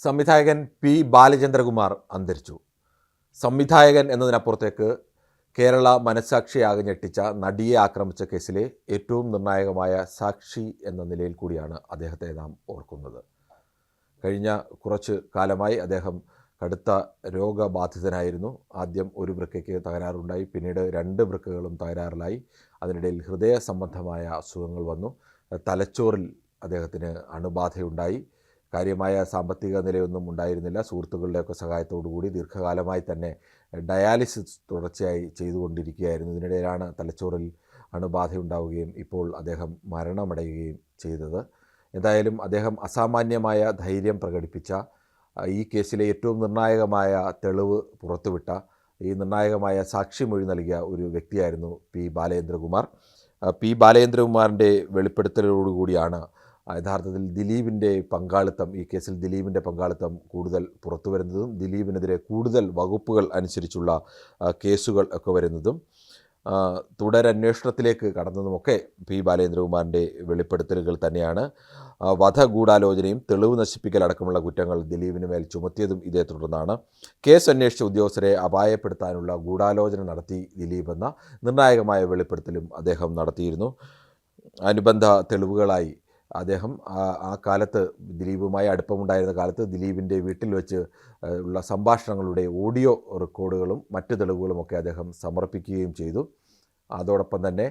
സംവിധായകൻ പി ബാലചന്ദ്രകുമാർ അന്തരിച്ചു. സംവിധായകൻ എന്നതിനപ്പുറത്തേക്ക് കേരള മനസ്സാക്ഷിയാകെ ഞെട്ടിച്ച നടിയെ ആക്രമിച്ച കേസിലെ ഏറ്റവും നിർണായകമായ സാക്ഷി എന്ന നിലയിൽ കൂടിയാണ് അദ്ദേഹത്തെ നാം ഓർക്കുന്നത്. കഴിഞ്ഞ കുറച്ച് കാലമായി അദ്ദേഹം കടുത്ത രോഗബാധിതനായിരുന്നു. ആദ്യം ഒരു വൃക്കയ്ക്ക് തകരാറുണ്ടായി, പിന്നീട് 2 വൃക്കകളും തകരാറിലായി. അതിനിടയിൽ ഹൃദയ സംബന്ധമായ അസുഖങ്ങൾ വന്നു. തലച്ചോറിൽ അദ്ദേഹത്തിന് അണുബാധയുണ്ടായി. കാര്യമായ സാമ്പത്തിക നിലയൊന്നും ഉണ്ടായിരുന്നില്ല. സുഹൃത്തുക്കളുടെയൊക്കെ സഹായത്തോടുകൂടി ദീർഘകാലമായി തന്നെ ഡയാലിസിസ് തുടർച്ചയായി ചെയ്തുകൊണ്ടിരിക്കുകയായിരുന്നു. ഇതിനിടയിലാണ് തലച്ചോറിൽ അണുബാധയുണ്ടാവുകയും ഇപ്പോൾ അദ്ദേഹം മരണമടയുകയും ചെയ്തത്. എന്തായാലും അദ്ദേഹം അസാമാന്യമായ ധൈര്യം പ്രകടിപ്പിച്ച, ഈ കേസിലെ ഏറ്റവും നിർണായകമായ തെളിവ് പുറത്തുവിട്ട, ഈ നിർണായകമായ സാക്ഷിമൊഴി നൽകിയ ഒരു വ്യക്തിയായിരുന്നു പി ബാലചന്ദ്രകുമാർ. പി ബാലചന്ദ്രകുമാറിൻ്റെ വെളിപ്പെടുത്തലോടുകൂടിയാണ് യഥാർത്ഥത്തിൽ ദിലീപിൻ്റെ പങ്കാളിത്തം, ഈ കേസിൽ ദിലീപിൻ്റെ പങ്കാളിത്തം കൂടുതൽ പുറത്തു വരുന്നതും ദിലീപിനെതിരെ കൂടുതൽ വകുപ്പുകൾ അനുസരിച്ചുള്ള കേസുകൾ ഒക്കെ വരുന്നതും തുടരന്വേഷണത്തിലേക്ക് കടന്നതുമൊക്കെ പി ബാലചന്ദ്രകുമാറിൻ്റെ വെളിപ്പെടുത്തലുകൾ തന്നെയാണ്. വധഗൂഢാലോചനയും തെളിവ് നശിപ്പിക്കലടക്കമുള്ള കുറ്റങ്ങൾ ദിലീപിന് മേൽ ചുമത്തിയതും ഇതേ തുടർന്നാണ്. കേസ് അന്വേഷിച്ച ഉദ്യോഗസ്ഥരെ അപായപ്പെടുത്താനുള്ള ഗൂഢാലോചന നടത്തി ദിലീപ് എന്ന നിർണായകമായ വെളിപ്പെടുത്തലും അദ്ദേഹം നടത്തിയിരുന്നു. അനുബന്ധ തെളിവുകളായി അദ്ദേഹം ആ കാലത്ത് ദിലീപുമായി അടുപ്പമുണ്ടായിരുന്ന കാലത്ത് ദിലീപിൻ്റെ വീട്ടിൽ വെച്ച് ഉള്ള സംഭാഷണങ്ങളുടെ ഓഡിയോ റെക്കോർഡുകളും മറ്റ് തെളിവുകളുമൊക്കെ അദ്ദേഹം സമർപ്പിക്കുകയും ചെയ്തു. അതോടൊപ്പം തന്നെ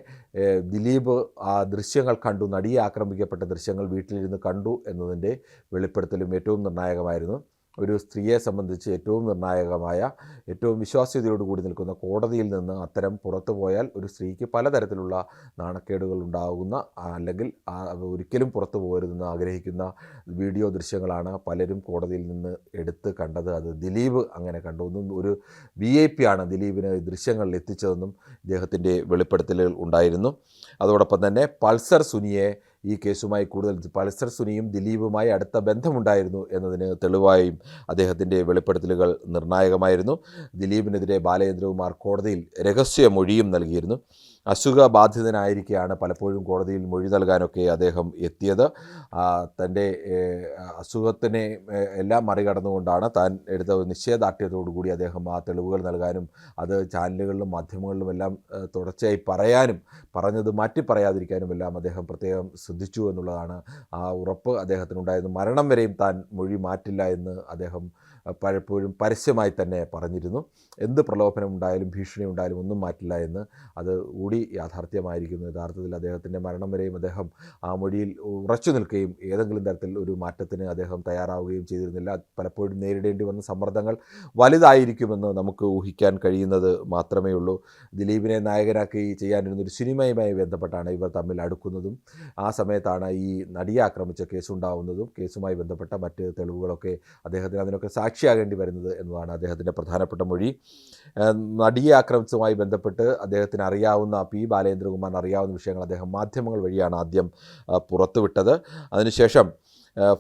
ദിലീപ് ആ ദൃശ്യങ്ങൾ കണ്ടു, നടിയെ ആക്രമിക്കപ്പെട്ട ദൃശ്യങ്ങൾ വീട്ടിലിരുന്ന് കണ്ടു എന്നതിൻ്റെ വെളിപ്പെടുത്തലും ഏറ്റവും നിർണായകമായിരുന്നു. ഒരു സ്ത്രീയെ സംബന്ധിച്ച് ഏറ്റവും നിർണായകമായ, ഏറ്റവും വിശ്വാസ്യതയോടുകൂടി നിൽക്കുന്ന കോടതിയിൽ നിന്ന് അത്തരം പുറത്തു പോയാൽ ഒരു സ്ത്രീക്ക് പലതരത്തിലുള്ള നാണക്കേടുകൾ ഉണ്ടാകുന്ന, അല്ലെങ്കിൽ ഒരിക്കലും പുറത്തു പോകരുതെന്ന് ആഗ്രഹിക്കുന്ന വീഡിയോ ദൃശ്യങ്ങളാണ് പലരും കോടതിയിൽ നിന്ന് എടുത്ത് കണ്ടത്. അത് ദിലീപ് അങ്ങനെ കണ്ടു. ഒരു VIP ആണ് ദിലീപിന് ദൃശ്യങ്ങൾ എത്തിച്ചതെന്നും ഇദ്ദേഹത്തിൻ്റെ വെളിപ്പെടുത്തലുകൾ ഉണ്ടായിരുന്നു. അതോടൊപ്പം തന്നെ പൾസർ സുനിയെ ഈ കേസുമായി പൾസർ സുനിയും ദിലീപുമായി അടുത്ത ബന്ധമുണ്ടായിരുന്നു എന്നതിന് തെളിവായും അദ്ദേഹത്തിൻ്റെ വെളിപ്പെടുത്തലുകൾ നിർണായകമായിരുന്നു. ദിലീപിനെതിരെ ബാലചന്ദ്രകുമാർ കോടതിയിൽ രഹസ്യമൊഴിയും നൽകിയിരുന്നു. അസുഖബാധിതനായിരിക്കെയാണ് പലപ്പോഴും കോടതിയിൽ മൊഴി നൽകാനൊക്കെ അദ്ദേഹം എത്തിയത്. തൻ്റെ അസുഖത്തിനെ എല്ലാം മറികടന്നുകൊണ്ടാണ് താൻ എടുത്ത നിശ്ചയദാർഢ്യത്തോടുകൂടി അദ്ദേഹം ആ തെളിവുകൾ നൽകാനും അത് ചാനലുകളിലും മാധ്യമങ്ങളിലും എല്ലാം തുടർച്ചയായി പറയാനും, പറഞ്ഞത് മാറ്റി പറയാതിരിക്കാനും എല്ലാം അദ്ദേഹം പ്രത്യേകം ശ്രദ്ധിച്ചു എന്നുള്ളതാണ്. ആ ഉറപ്പ് അദ്ദേഹത്തിനുണ്ടായിരുന്നു. മരണം വരെയും താൻ മൊഴി മാറ്റില്ല എന്ന് അദ്ദേഹം പലപ്പോഴും പരസ്യമായി തന്നെ പറഞ്ഞിരുന്നു. എന്ത് പ്രലോഭനം ഉണ്ടായാലും ഭീഷണി ഉണ്ടായാലും ഒന്നും മാറ്റില്ല എന്ന്. അത് കൂടി യാഥാർത്ഥ്യമായിരിക്കുന്നു. യഥാർത്ഥത്തിൽ അദ്ദേഹത്തിൻ്റെ മരണം വരെയും അദ്ദേഹം ആ മൊഴിയിൽ ഉറച്ചു നിൽക്കുകയും ഏതെങ്കിലും തരത്തിൽ ഒരു മാറ്റത്തിന് അദ്ദേഹം തയ്യാറാവുകയും ചെയ്തിരുന്നില്ല. പലപ്പോഴും നേരിടേണ്ടി വന്ന സമ്മർദ്ദങ്ങൾ വലുതായിരിക്കുമെന്ന് നമുക്ക് ഊഹിക്കാൻ കഴിയുന്നത് മാത്രമേ ഉള്ളൂ. ദിലീപിനെ നായകനാക്കി ചെയ്യാനിരുന്നൊരു സിനിമയുമായി ബന്ധപ്പെട്ടാണ് ഇവർ തമ്മിൽ അടുക്കുന്നതും ആ സമയത്താണ് ഈ നടിയെ ആക്രമിച്ച കേസുണ്ടാവുന്നതും കേസുമായി ബന്ധപ്പെട്ട മറ്റ് തെളിവുകളൊക്കെ അദ്ദേഹത്തിന് അതിനൊക്കെ സാക്ഷിയാകേണ്ടി വരുന്നത് എന്നതാണ് അദ്ദേഹത്തിൻ്റെ പ്രധാനപ്പെട്ട മൊഴി. നടിയെ ആക്രമിച്ചതുമായി ബന്ധപ്പെട്ട് അദ്ദേഹത്തിന് അറിയാവുന്ന, പി ബാലചന്ദ്രകുമാറിന് അറിയാവുന്ന വിഷയങ്ങൾ അദ്ദേഹം മാധ്യമങ്ങൾ വഴിയാണ് ആദ്യം പുറത്തുവിട്ടത്. അതിനുശേഷം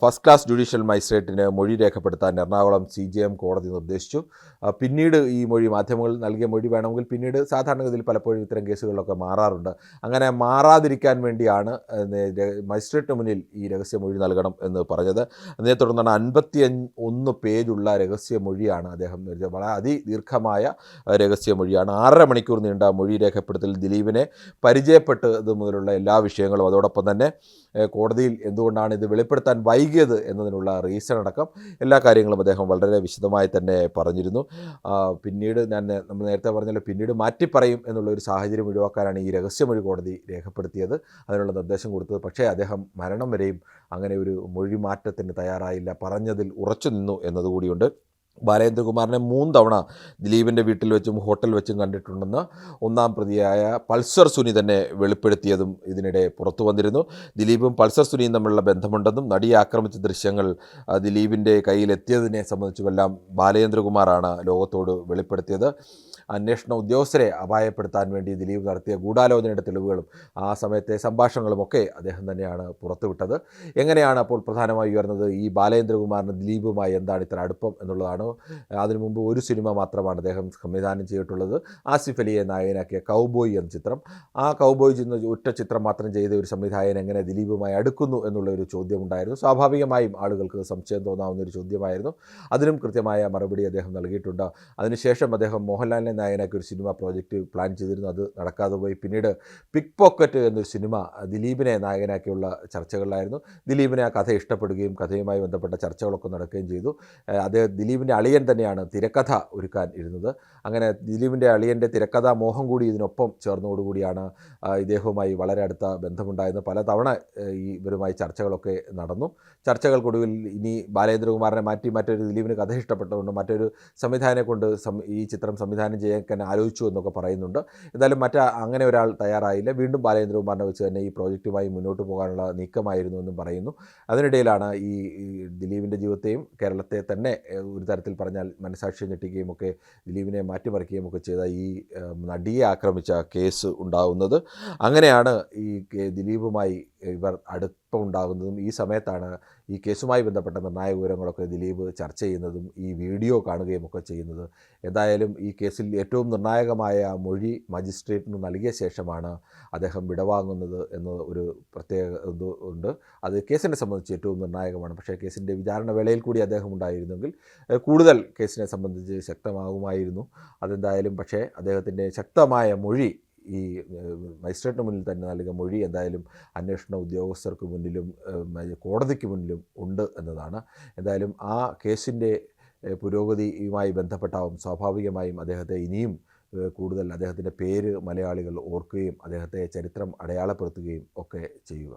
ഫസ്റ്റ് ക്ലാസ് ജുഡീഷ്യൽ മജിസ്ട്രേറ്റിന് മൊഴി രേഖപ്പെടുത്താൻ എറണാകുളം CJM കോടതി നിർദ്ദേശിച്ചു. പിന്നീട് ഈ മൊഴി, മാധ്യമങ്ങൾ നൽകിയ മൊഴി വേണമെങ്കിൽ പിന്നീട് സാധാരണഗതിയിൽ പലപ്പോഴും ഇത്തരം കേസുകളിലൊക്കെ മാറാറുണ്ട്. അങ്ങനെ മാറാതിരിക്കാൻ വേണ്ടിയാണ് മജിസ്ട്രേറ്റിന് മുന്നിൽ ഈ രഹസ്യമൊഴി നൽകണം എന്ന് പറഞ്ഞത്. അതിനെ തുടർന്നാണ് 51 പേജുള്ള രഹസ്യമൊഴിയാണ് അദ്ദേഹം നൽകിയത്. വളരെ അതിദീർഘമായ രഹസ്യമൊഴിയാണ്. 6.5 മണിക്കൂർ നീണ്ട മൊഴി രേഖപ്പെടുത്തൽ ദിലീപിനെ പരിചയപ്പെട്ടത് മുതലുള്ള എല്ലാ വിഷയങ്ങളും, അതോടൊപ്പം തന്നെ കോടതിയിൽ എന്തുകൊണ്ടാണ് ഇത് വെളിപ്പെടുത്താൻ വൈകിയത് എന്നതിനുള്ള റീസൺ അടക്കം എല്ലാ കാര്യങ്ങളും അദ്ദേഹം വളരെ വിശദമായി തന്നെ പറഞ്ഞിരുന്നു. പിന്നീട് നമ്മൾ നേരത്തെ പറഞ്ഞല്ലോ, പിന്നീട് മാറ്റിപ്പറയും എന്നുള്ള ഒരു സാഹചര്യം ഒഴിവാക്കാനാണ് ഈ രഹസ്യമൊഴി കോടതി രേഖപ്പെടുത്തിയത്, അതിനുള്ള നിർദ്ദേശം കൊടുത്തത്. പക്ഷേ അദ്ദേഹം മരണം വരെയും അങ്ങനെ ഒരു മൊഴി മാറ്റത്തിന് തയ്യാറായില്ല, പറഞ്ഞതിൽ ഉറച്ചു നിന്നു എന്നതുകൂടിയുണ്ട്. ബാലചന്ദ്രകുമാറിനെ 3 തവണ ദിലീപിൻ്റെ വീട്ടിൽ വെച്ചും ഹോട്ടൽ വെച്ചും കണ്ടിട്ടുണ്ടെന്ന് ഒന്നാം പ്രതിയായ പൾസർ സുനി തന്നെ വെളിപ്പെടുത്തിയതും ഇതിനിടെ പുറത്തു വന്നിരുന്നു. ദിലീപും പൾസർ സുനിയും തമ്മിലുള്ള ബന്ധമുണ്ടെന്നും നടിയെ ആക്രമിച്ച ദൃശ്യങ്ങൾ ദിലീപിൻ്റെ കയ്യിലെത്തിയതിനെ സംബന്ധിച്ചുമെല്ലാം ബാലചന്ദ്രകുമാറാണ് ലോകത്തോട് വെളിപ്പെടുത്തിയത്. അന്വേഷണ ഉദ്യോഗസ്ഥരെ അപായപ്പെടുത്താൻ വേണ്ടി ദിലീപ് നടത്തിയ ഗൂഢാലോചനയുടെ തെളിവുകളും ആ സമയത്തെ സംഭാഷണങ്ങളുമൊക്കെ അദ്ദേഹം തന്നെയാണ് പുറത്തുവിട്ടത്. എങ്ങനെയാണ് അപ്പോൾ പ്രധാനമായി ഉയർന്നത്, ഈ ബാലചന്ദ്രകുമാറിന് ദിലീപുമായി എന്താണ് ഇത്ര അടുപ്പം എന്നുള്ളതാണ്. അതിനു മുമ്പ് ഒരു സിനിമ മാത്രമാണ് അദ്ദേഹം സംവിധാനം ചെയ്തിട്ടുള്ളത്. ആസിഫ് അലിയെ നായകനാക്കിയ കൗബോയ് എന്ന ചിത്രം. ആ കൗബോയ് എന്ന ഒറ്റ ചിത്രം മാത്രം ചെയ്ത ഒരു സംവിധായകൻ എങ്ങനെ ദിലീപുമായി അടുക്കുന്നു എന്നുള്ള ഒരു ചോദ്യമുണ്ടായിരുന്നു. സ്വാഭാവികമായും ആളുകൾക്ക് സംശയം തോന്നാവുന്ന ഒരു ചോദ്യമായിരുന്നു. അതിനും കൃത്യമായ മറുപടി അദ്ദേഹം നൽകിയിട്ടുണ്ട്. അതിനുശേഷം അദ്ദേഹം മോഹൻലാലിനെ നായകനാക്കി ഒരു സിനിമ പ്രോജക്റ്റ് പ്ലാൻ ചെയ്തിരുന്നു. അത് നടക്കാതെ പോയി. പിന്നീട് പിക് പോക്കറ്റ് എന്നൊരു സിനിമ ദിലീപിനെ നായകനാക്കിയുള്ള ചർച്ചകളിലായിരുന്നു. ദിലീപിനെ ആ കഥ ഇഷ്ടപ്പെടുകയും കഥയുമായി ബന്ധപ്പെട്ട ചർച്ചകളൊക്കെ നടക്കുകയും ചെയ്തു. ദിലീപിൻ്റെ അളിയൻ തന്നെയാണ് തിരക്കഥ ഒരുക്കാൻ ഇരുന്നത്. അങ്ങനെ ദിലീപിൻ്റെ അളിയൻ്റെ തിരക്കഥാ മോഹം കൂടി ഇതിനൊപ്പം ചേർന്നതോടുകൂടിയാണ് ഇദ്ദേഹവുമായി വളരെ അടുത്ത ബന്ധമുണ്ടായിരുന്നു. പലതവണ ഇവരുമായി ചർച്ചകളൊക്കെ നടന്നു. ചർച്ചകൾക്കൊടുവിൽ ഇനി ബാലേന്ദ്രകുമാറിനെ മാറ്റി മറ്റൊരു ദിലീപിന് കഥ ഇഷ്ടപ്പെട്ടതുകൊണ്ട് മറ്റൊരു സംവിധായകനെ കൊണ്ട് ഈ ചിത്രം സംവിധാനം ചെയ്യാൻ ആലോചിച്ചു എന്നൊക്കെ പറയുന്നുണ്ട്. എന്തായാലും അങ്ങനെ ഒരാൾ തയ്യാറായില്ല. വീണ്ടും ബാലേന്ദ്രകുമാറിനെ വെച്ച് തന്നെ ഈ പ്രോജക്റ്റുമായി മുന്നോട്ട് പോകാനുള്ള നീക്കമായിരുന്നു എന്നും പറയുന്നു. അതിനിടയിലാണ് ഈ ദിലീപിൻ്റെ ജീവിതത്തെയും കേരളത്തെ തന്നെ ഒരു തരത്തിൽ പറഞ്ഞാൽ മനസാക്ഷിയെ ഞെട്ടിക്കുകയും ഒക്കെ ദിലീപിനെ മാറ്റിമറിക്കുകയും ഒക്കെ ചെയ്ത ഈ നടിയെ ആക്രമിച്ച കേസ് ഉണ്ടാകുന്നത്. അങ്ങനെയാണ് ഈ ദിലീപുമായി ഇവർ അടുപ്പമുണ്ടാകുന്നതും ഈ സമയത്താണ് ഈ കേസുമായി ബന്ധപ്പെട്ട നിർണായക വിവരങ്ങളൊക്കെ ദിലീപ് ചർച്ച ചെയ്യുന്നതും ഈ വീഡിയോ കാണുകയും ഒക്കെ ചെയ്യുന്നത്. എന്തായാലും ഈ കേസിൽ ഏറ്റവും നിർണായകമായ മൊഴി മജിസ്ട്രേറ്റിന് നൽകിയ ശേഷമാണ് അദ്ദേഹം വിടവാങ്ങുന്നത് എന്ന ഒരു പ്രത്യേക ഉണ്ട്. അത് കേസിനെ സംബന്ധിച്ച് ഏറ്റവും നിർണായകമാണ്. പക്ഷേ കേസിൻ്റെ വിചാരണ വേളയിൽ കൂടി അദ്ദേഹം ഉണ്ടായിരുന്നെങ്കിൽ കൂടുതൽ കേസിനെ സംബന്ധിച്ച് ശക്തമാകുമായിരുന്നു. അതെന്തായാലും പക്ഷേ അദ്ദേഹത്തിൻ്റെ ശക്തമായ മൊഴി ഈ മജിസ്ട്രേറ്റിന് മുന്നിൽ തന്നെ നൽകിയ മൊഴി എന്തായാലും അന്വേഷണ ഉദ്യോഗസ്ഥർക്ക് മുന്നിലും കോടതിക്ക് മുന്നിലും ഉണ്ട് എന്നതാണ്. എന്തായാലും ആ കേസിൻ്റെ പുരോഗതിയുമായി ബന്ധപ്പെട്ടാവും സ്വാഭാവികമായും അദ്ദേഹത്തെ ഇനിയും കൂടുതൽ അദ്ദേഹത്തിൻ്റെ പേര് മലയാളികൾ ഓർക്കുകയും അദ്ദേഹത്തെ ചരിത്രം അടയാളപ്പെടുത്തുകയും ഒക്കെ ചെയ്യുക.